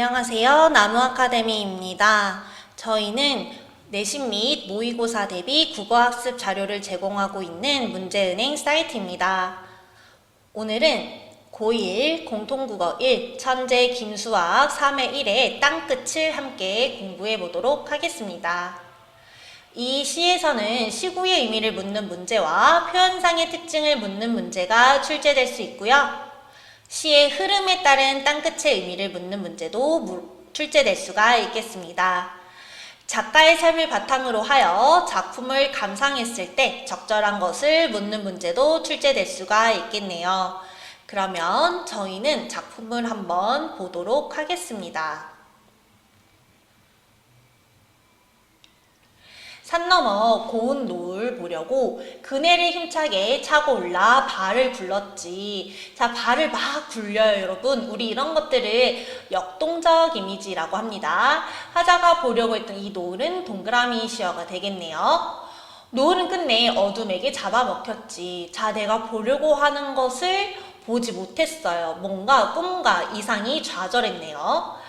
안녕하세요. 나무아카데미입니다. 저희는 내신 및 모의고사 대비 국어학습 자료를 제공하고 있는 문제은행 사이트입니다. 오늘은 고1 공통국어 1 천재 김수학 3회 1의 땅끝을 함께 공부해 보도록 하겠습니다. 이 시에서는 시구의 의미를 묻는 문제와 표현상의 특징을 묻는 문제가 출제될 수 있고요. 시의 흐름에 따른 땅끝의 의미를 묻는 문제도 출제될 수가 있겠습니다. 작가의 삶을 바탕으로 하여 작품을 감상했을 때 적절한 것을 묻는 문제도 출제될 수가 있겠네요. 그러면 저희는 작품을 한번 보도록 하겠습니다. 산 너머 고운 노을 보려고 그네를 힘차게 차고 올라 발을 굴렀지. 자, 발을 막 굴려요, 여러분. 우리 이런 것들을 역동적 이미지라고 합니다. 화자가 보려고 했던 이 노을은 동그라미 시어가 되겠네요. 노을은 끝내 어둠에게 잡아먹혔지. 자, 내가 보려고 하는 것을 보지 못했어요. 뭔가 꿈과 이상이 좌절했네요.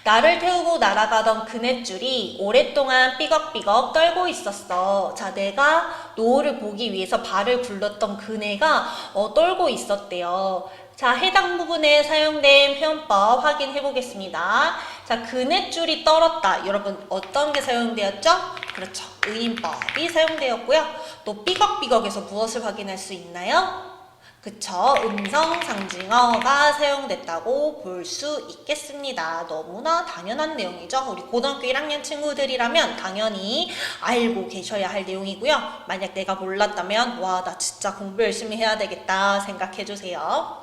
나를 태우고 날아가던 그네줄이 오랫동안 삐걱삐걱 떨고 있었어. 자, 내가 노을을 보기 위해서 발을 굴렀던 그네가 떨고 있었대요. 자, 해당 부분에 사용된 표현법 확인해 보겠습니다. 자, 그네줄이 떨었다. 여러분, 어떤 게 사용되었죠? 그렇죠. 의인법이 사용되었고요. 또 삐걱삐걱에서 무엇을 확인할 수 있나요? 그쵸. 음성 상징어가 사용됐다고 볼 수 있겠습니다. 너무나 당연한 내용이죠. 우리 고등학교 1학년 친구들이라면 당연히 알고 계셔야 할 내용이고요. 만약 내가 몰랐다면 와, 나 진짜 공부 열심히 해야 되겠다 생각해 주세요.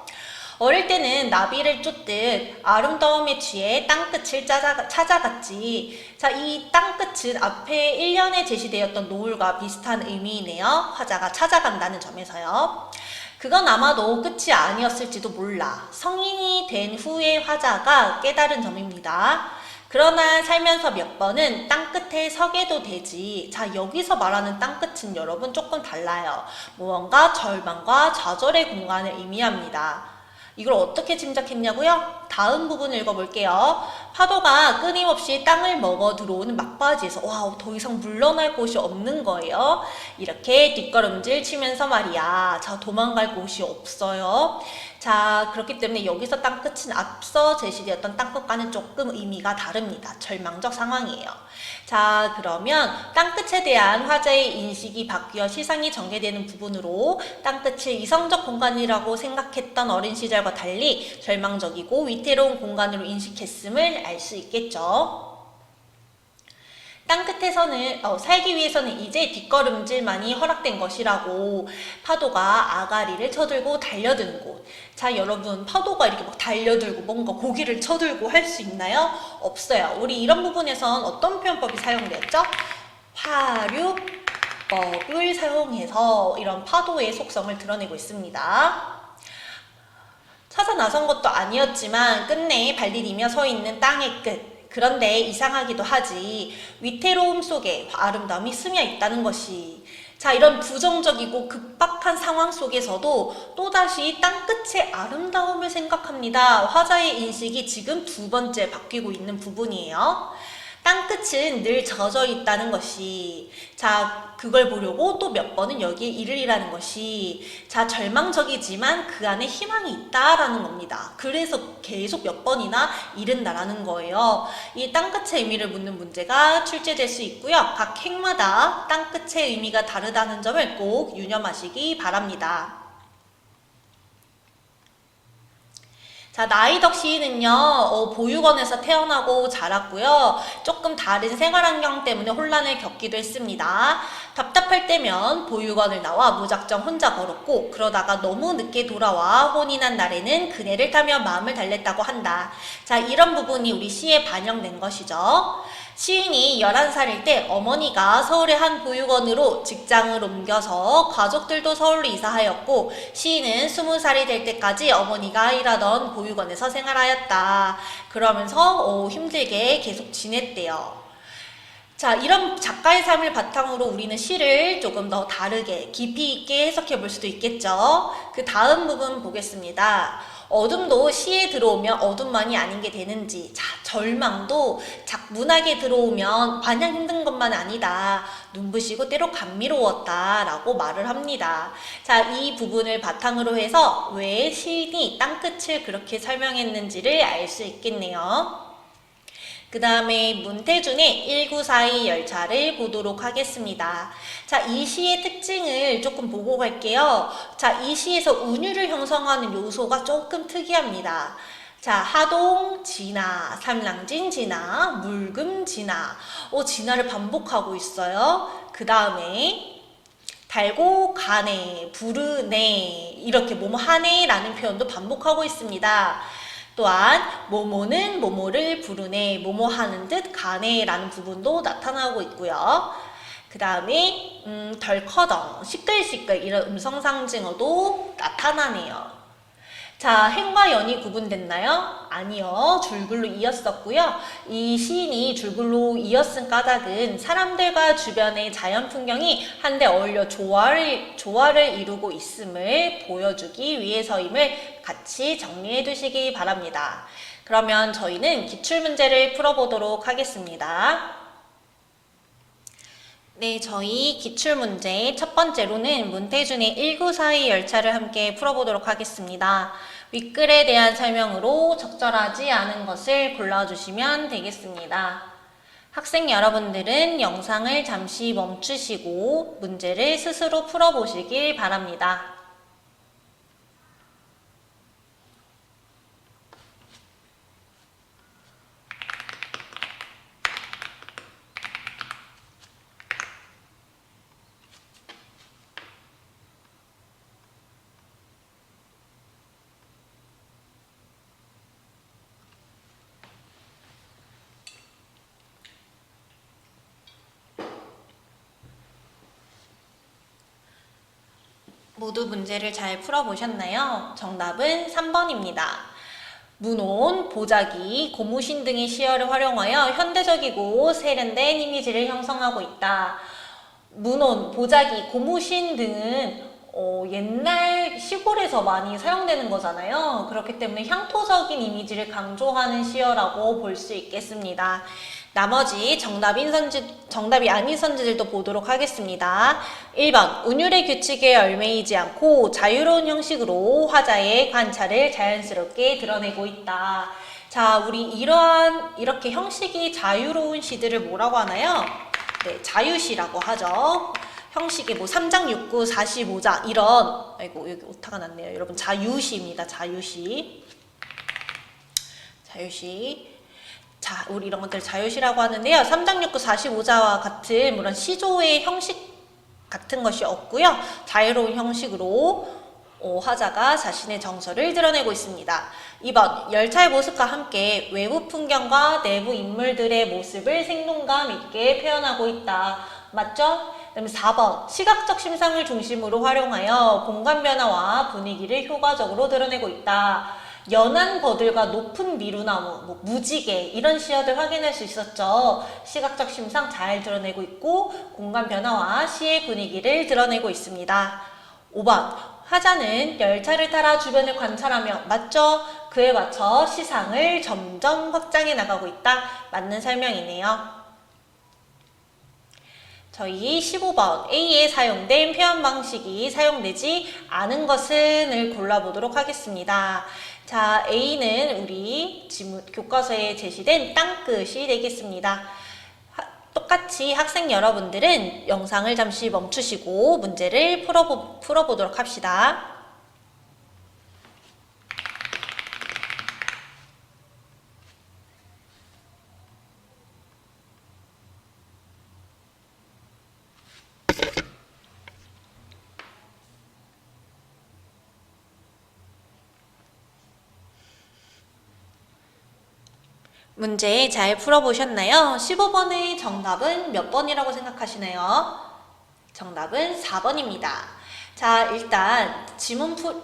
어릴 때는 나비를 쫓듯 아름다움에 취해 땅끝을 찾아갔지. 자, 이 땅끝은 앞에 1년에 제시되었던 노을과 비슷한 의미이네요. 화자가 찾아간다는 점에서요. 그건 아마도 끝이 아니었을지도 몰라. 성인이 된 후의 화자가 깨달은 점입니다. 그러나 살면서 몇 번은 땅끝에 서게도 되지. 자, 여기서 말하는 땅끝은 여러분 조금 달라요. 무언가 절망과 좌절의 공간을 의미합니다. 이걸 어떻게 짐작했냐고요? 다음 부분 읽어볼게요. 파도가 끊임없이 땅을 먹어 들어오는 막바지에서 와, 더 이상 물러날 곳이 없는 거예요. 이렇게 뒷걸음질 치면서 말이야. 자, 도망갈 곳이 없어요. 자, 그렇기 때문에 여기서 땅끝은 앞서 제시되었던 땅끝과는 조금 의미가 다릅니다. 절망적 상황이에요. 자, 그러면 땅끝에 대한 화자의 인식이 바뀌어 시상이 전개되는 부분으로 땅끝을 이성적 공간이라고 생각했던 어린 시절과 달리 절망적이고 위태로운 공간으로 인식했음을 알 수 있겠죠. 땅끝에서는 살기 위해서는 이제 뒷걸음질만이 허락된 것이라고. 파도가 아가리를 쳐들고 달려드는 곳. 자, 여러분, 파도가 이렇게 막 달려들고 뭔가 고기를 쳐들고 할 수 있나요? 없어요. 우리 이런 부분에선 어떤 표현법이 사용되었죠? 화류법을 사용해서 이런 파도의 속성을 드러내고 있습니다. 찾아 나선 것도 아니었지만 끝내 발디디며 서 있는 땅의 끝. 그런데 이상하기도 하지. 위태로움 속에 아름다움이 스며 있다는 것이. 자, 이런 부정적이고 급박한 상황 속에서도 또다시 땅끝의 아름다움을 생각합니다. 화자의 인식이 지금 두 번째 바뀌고 있는 부분이에요. 땅끝은 늘 젖어 있다는 것이. 자, 그걸 보려고 또 몇 번은 여기에 이르리라는 것이. 자, 절망적이지만 그 안에 희망이 있다라는 겁니다. 그래서 계속 몇 번이나 이른다라는 거예요. 이 땅끝의 의미를 묻는 문제가 출제될 수 있고요. 각 행마다 땅끝의 의미가 다르다는 점을 꼭 유념하시기 바랍니다. 자, 나이덕 시인은요, 보육원에서 태어나고 자랐고요. 조금 다른 생활환경 때문에 혼란을 겪기도 했습니다. 답답할 때면 보육원을 나와 무작정 혼자 걸었고, 그러다가 너무 늦게 돌아와 혼이 난 날에는 그네를 타며 마음을 달랬다고 한다. 자, 이런 부분이 우리 시에 반영된 것이죠. 시인이 11살일 때 어머니가 서울의 한 보육원으로 직장을 옮겨서 가족들도 서울로 이사하였고, 시인은 20살이 될 때까지 어머니가 일하던 보육원에서 생활하였다. 그러면서 힘들게 계속 지냈대요. 자, 이런 작가의 삶을 바탕으로 우리는 시를 조금 더 다르게 깊이 있게 해석해 볼 수도 있겠죠. 그 다음 부분 보겠습니다. 어둠도 시에 들어오면 어둠만이 아닌 게 되는지, 자, 절망도 문학에 들어오면 마냥 힘든 것만 아니다. 눈부시고 때로 감미로웠다. 라고 말을 합니다. 자, 이 부분을 바탕으로 해서 왜 시인이 땅끝을 그렇게 설명했는지를 알 수 있겠네요. 그 다음에 문태준의 1942 열차를 보도록 하겠습니다. 자, 이 시의 특징을 조금 보고 갈게요. 자, 이 시에서 운율을 형성하는 요소가 조금 특이합니다. 자, 하동, 진화, 삼랑진, 진화, 물금, 진화. 진화를 반복하고 있어요. 그 다음에 달고 가네, 부르네, 이렇게 뭐뭐 하네 라는 표현도 반복하고 있습니다. 또한 뭐뭐는 뭐뭐를 부르네, 뭐뭐 하는 듯 가네 라는 부분도 나타나고 있고요. 그 다음에 덜커덩, 시끌시끌 이런 음성상징어도 나타나네요. 자, 행과 연이 구분됐나요? 아니요. 줄글로 이었었고요. 이 시인이 줄글로 이었은 까닭은 사람들과 주변의 자연 풍경이 한데 어울려 조화를 이루고 있음을 보여주기 위해서임을 같이 정리해 두시기 바랍니다. 그러면 저희는 기출문제를 풀어보도록 하겠습니다. 네, 저희 기출문제 첫 번째로는 문태준의 1942 열차를 함께 풀어보도록 하겠습니다. 윗글에 대한 설명으로 적절하지 않은 것을 골라주시면 되겠습니다. 학생 여러분들은 영상을 잠시 멈추시고 문제를 스스로 풀어보시길 바랍니다. 모두 문제를 잘 풀어보셨나요? 정답은 3번입니다. 문온, 보자기, 고무신 등의 시어를 활용하여 현대적이고 세련된 이미지를 형성하고 있다. 문온, 보자기, 고무신 등은 옛날 시골에서 많이 사용되는 거잖아요. 그렇기 때문에 향토적인 이미지를 강조하는 시어라고 볼 수 있겠습니다. 나머지 정답이 아닌 선지들도 보도록 하겠습니다. 1번, 운율의 규칙에 얽매이지 않고 자유로운 형식으로 화자의 관찰을 자연스럽게 드러내고 있다. 자, 우리 이렇게 형식이 자유로운 시들을 뭐라고 하나요? 네, 자유시라고 하죠. 형식이 뭐 3장 6구 45자 이런, 아이고 여기 오타가 났네요. 여러분, 자유시입니다. 자유시. 자, 우리 이런 것들 자유시라고 하는데요. 3장 6구 45자와 같은 그런 시조의 형식 같은 것이 없고요. 자유로운 형식으로 화자가 자신의 정서를 드러내고 있습니다. 2번, 열차의 모습과 함께 외부 풍경과 내부 인물들의 모습을 생동감 있게 표현하고 있다. 맞죠? 그다음에 4번, 시각적 심상을 중심으로 활용하여 공간 변화와 분위기를 효과적으로 드러내고 있다. 연한 버들과 높은 미루나무, 무지개 이런 시어들 확인할 수 있었죠. 시각적 심상 잘 드러내고 있고 공간 변화와 시의 분위기를 드러내고 있습니다. 5번, 화자는 열차를 따라 주변을 관찰하며, 맞죠? 그에 맞춰 시상을 점점 확장해 나가고 있다. 맞는 설명이네요. 저희 15번 A에 사용된 표현 방식이 사용되지 않은 것은을 골라보도록 하겠습니다. 자, A는 우리 교과서에 제시된 땅끝이 되겠습니다. 똑같이 학생 여러분들은 영상을 잠시 멈추시고 문제를 풀어보도록 합시다. 문제 잘 풀어보셨나요? 15번의 정답은 몇 번이라고 생각하시나요? 정답은 4번입니다. 자, 일단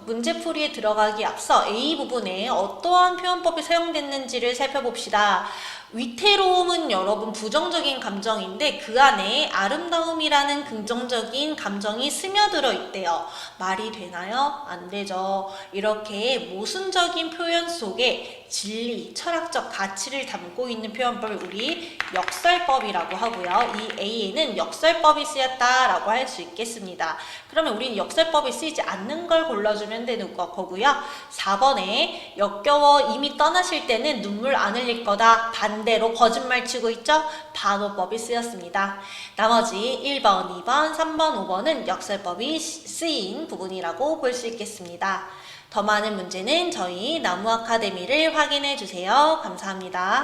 문제풀이에 들어가기 앞서 A 부분에 어떠한 표현법이 사용됐는지를 살펴봅시다. 위태로움은 여러분 부정적인 감정인데 그 안에 아름다움이라는 긍정적인 감정이 스며들어 있대요. 말이 되나요? 안 되죠. 이렇게 모순적인 표현 속에 진리, 철학적 가치를 담고 있는 표현법을 우리 역설법이라고 하고요. 이 A에는 역설법이 쓰였다라고 할 수 있겠습니다. 그러면 우리는 역설법이 쓰이지 않는 걸 골라주면 되는 거고요. 4번에 역겨워 이미 떠나실 때는 눈물 안 흘릴 거다. 반대로 거짓말 치고 있죠? 반어법이 쓰였습니다. 나머지 1번, 2번, 3번, 5번은 역설법이 쓰인 부분이라고 볼 수 있겠습니다. 더 많은 문제는 저희 나무 아카데미를 확인해 주세요. 감사합니다.